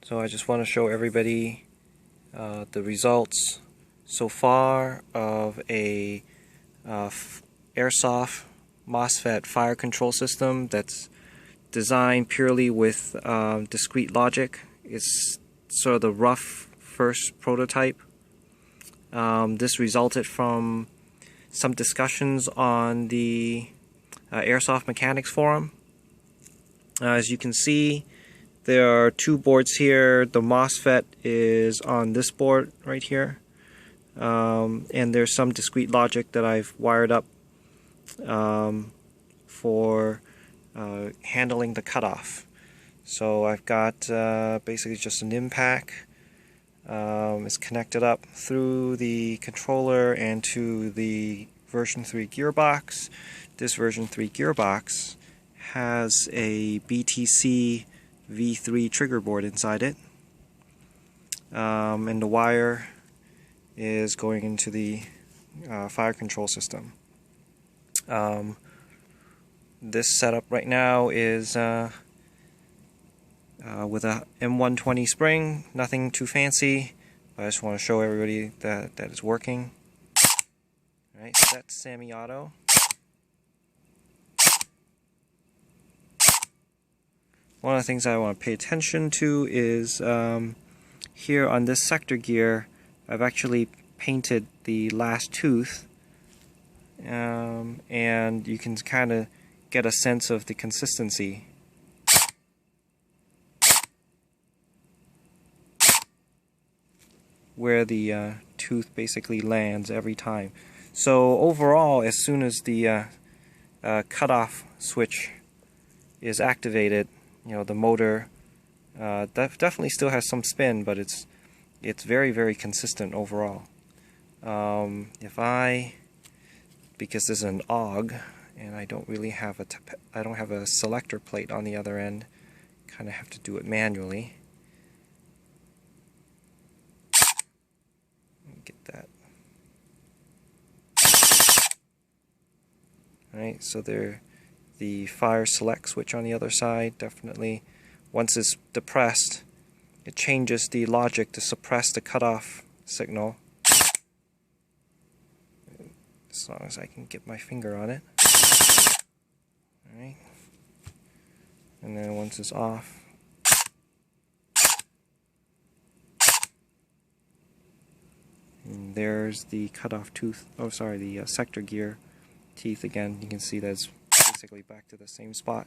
So I just want to show everybody the results so far of a Airsoft MOSFET fire control system that's designed purely with discrete logic. It's sort of the rough first prototype. This resulted from some discussions on the Airsoft Mechanics forum. As you can see, there are two boards here. The MOSFET is on this board right here, and there's some discrete logic that I've wired up for handling the cutoff. So I've got basically just an impact. It's connected up through the controller and to the version 3 gearbox. This version 3 gearbox has a BTC V3 trigger board inside it, and the wire is going into the fire control system. This setup right now is with a M120 spring, nothing too fancy, but I just want to show everybody that it's working. Alright, so that's semi-auto. One of the things I want to pay attention to is here on this sector gear, I've actually painted the last tooth, and you can kind of get a sense of the consistency. Where the tooth basically lands every time. So overall, as soon as the cutoff switch is activated, the motor definitely still has some spin, but it's very, very consistent overall. Because this is an AUG and I don't really have a selector plate on the other end, kind of have to do it manually. Get that. Alright, so the fire select switch on the other side, definitely, once it's depressed, it changes the logic to suppress the cutoff signal. As long as I can get my finger on it. Alright. And then once it's off, and there's the cutoff tooth, the sector gear teeth again. You can see that's basically back to the same spot.